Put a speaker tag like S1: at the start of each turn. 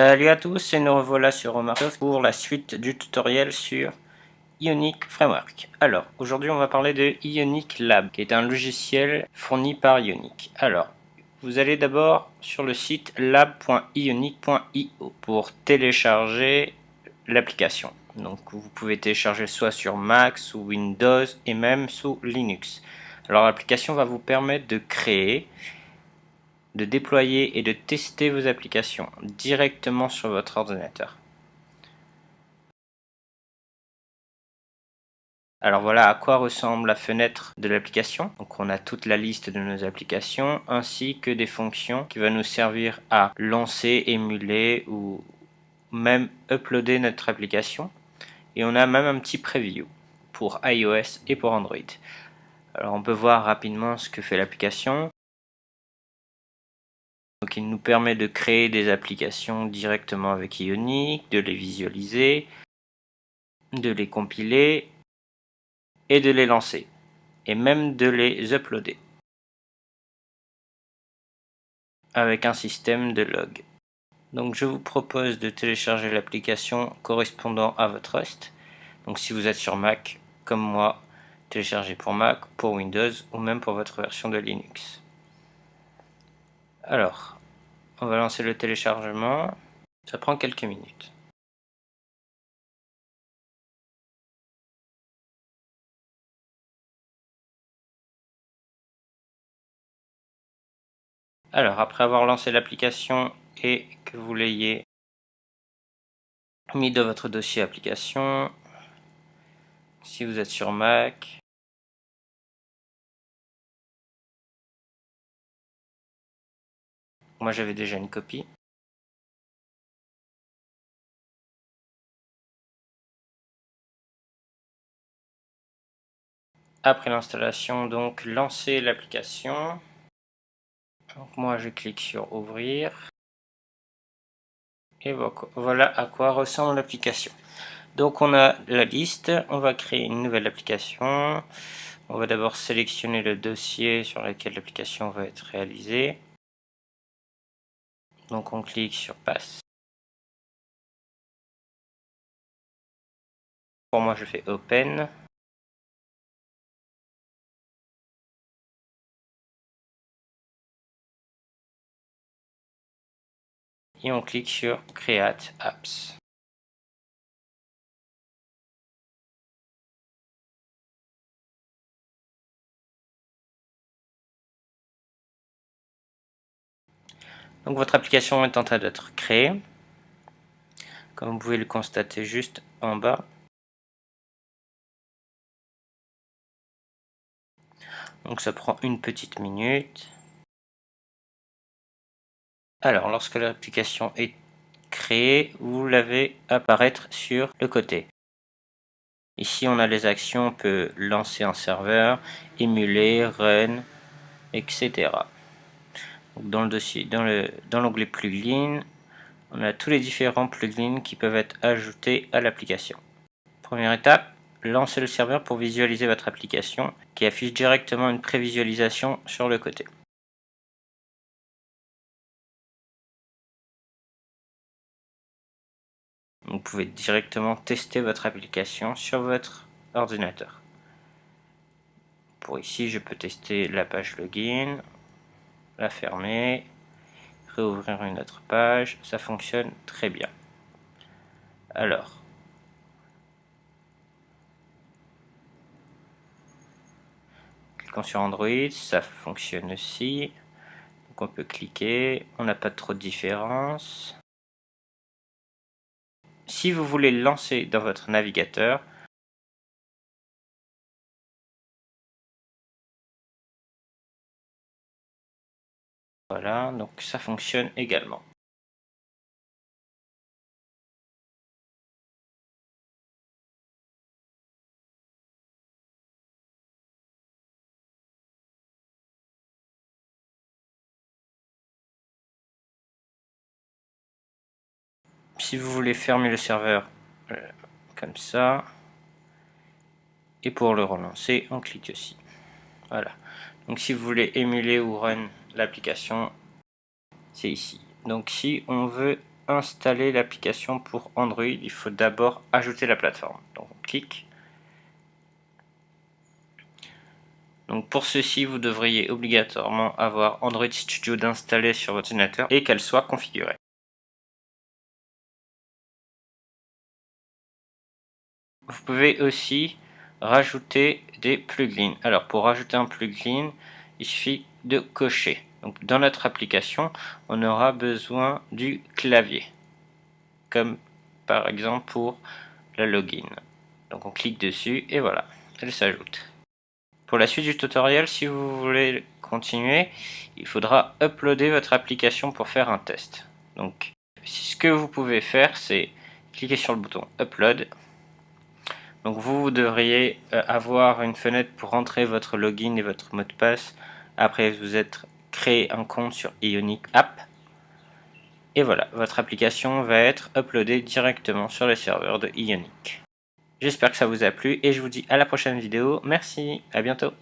S1: Salut à tous et nous revoilà sur Omarsoft pour la suite du tutoriel sur Ionic Framework. Alors, aujourd'hui on va parler de Ionic Lab, qui est un logiciel fourni par Ionic. Alors, vous allez d'abord sur le site lab.ionic.io pour télécharger l'application. Donc vous pouvez télécharger soit sur Mac, sous Windows et même sous Linux. Alors l'application va vous permettre de créer, de déployer et de tester vos applications directement sur votre ordinateur. Alors voilà à quoi ressemble la fenêtre de l'application. Donc on a toute la liste de nos applications ainsi que des fonctions qui vont nous servir à lancer, émuler ou même uploader notre application. Et on a même un petit preview pour iOS et pour Android. Alors on peut voir rapidement ce que fait l'application. Donc il nous permet de créer des applications directement avec Ionic, de les visualiser, de les compiler et de les lancer, et même de les uploader avec un système de log. Donc je vous propose de télécharger l'application correspondant à votre host. Donc si vous êtes sur Mac, comme moi, téléchargez pour Mac, pour Windows ou même pour votre version de Linux. Alors, on va lancer le téléchargement, ça prend quelques minutes. Alors, après avoir lancé l'application et que vous l'ayez mis dans votre dossier application, si vous êtes sur Mac, moi j'avais déjà une copie. Après l'installation, donc lancer l'application. Donc moi je clique sur ouvrir. Et voilà à quoi ressemble l'application. Donc on a la liste, on va créer une nouvelle application. On va d'abord sélectionner le dossier sur lequel l'application va être réalisée. Donc on clique sur Passe. Pour moi je fais Open. Et on clique sur Create Apps. Donc votre application est en train d'être créée. Comme vous pouvez le constater juste en bas. Donc ça prend une petite minute. Alors lorsque l'application est créée, vous l'avez apparaître sur le côté. Ici on a les actions, on peut lancer un serveur, émuler, run, etc. Donc, dans le dossier, dans l'onglet plugin, on a tous les différents plugins qui peuvent être ajoutés à l'application. Première étape, lancez le serveur pour visualiser votre application qui affiche directement une prévisualisation sur le côté. Vous pouvez directement tester votre application sur votre ordinateur. Pour ici, je peux tester la page login, la fermer, réouvrir une autre page, ça fonctionne très bien. Alors, cliquons sur Android, ça fonctionne aussi. Donc on peut cliquer, on n'a pas trop de différence. Si vous voulez le lancer dans votre navigateur, voilà, donc ça fonctionne également. Si vous voulez fermer le serveur comme ça, et pour le relancer, on clique aussi. Voilà. Donc si vous voulez émuler ou run l'application, c'est ici. Donc si on veut installer l'application pour Android, il faut d'abord ajouter la plateforme. Donc on clique. Donc pour ceci, vous devriez obligatoirement avoir Android Studio d'installer sur votre ordinateur et qu'elle soit configurée. Vous pouvez aussi rajouter des plugins. Alors pour rajouter un plugin, il suffit de cocher. Donc dans notre application, on aura besoin du clavier, comme par exemple pour la login. Donc on clique dessus et voilà, elle s'ajoute. Pour la suite du tutoriel, si vous voulez continuer, il faudra uploader votre application pour faire un test. Donc ce que vous pouvez faire, c'est cliquer sur le bouton Upload. Donc vous devriez avoir une fenêtre pour entrer votre login et votre mot de passe après vous être créé un compte sur Ionic App. Et voilà, votre application va être uploadée directement sur le serveur de Ionic. J'espère que ça vous a plu et je vous dis à la prochaine vidéo. Merci, à bientôt.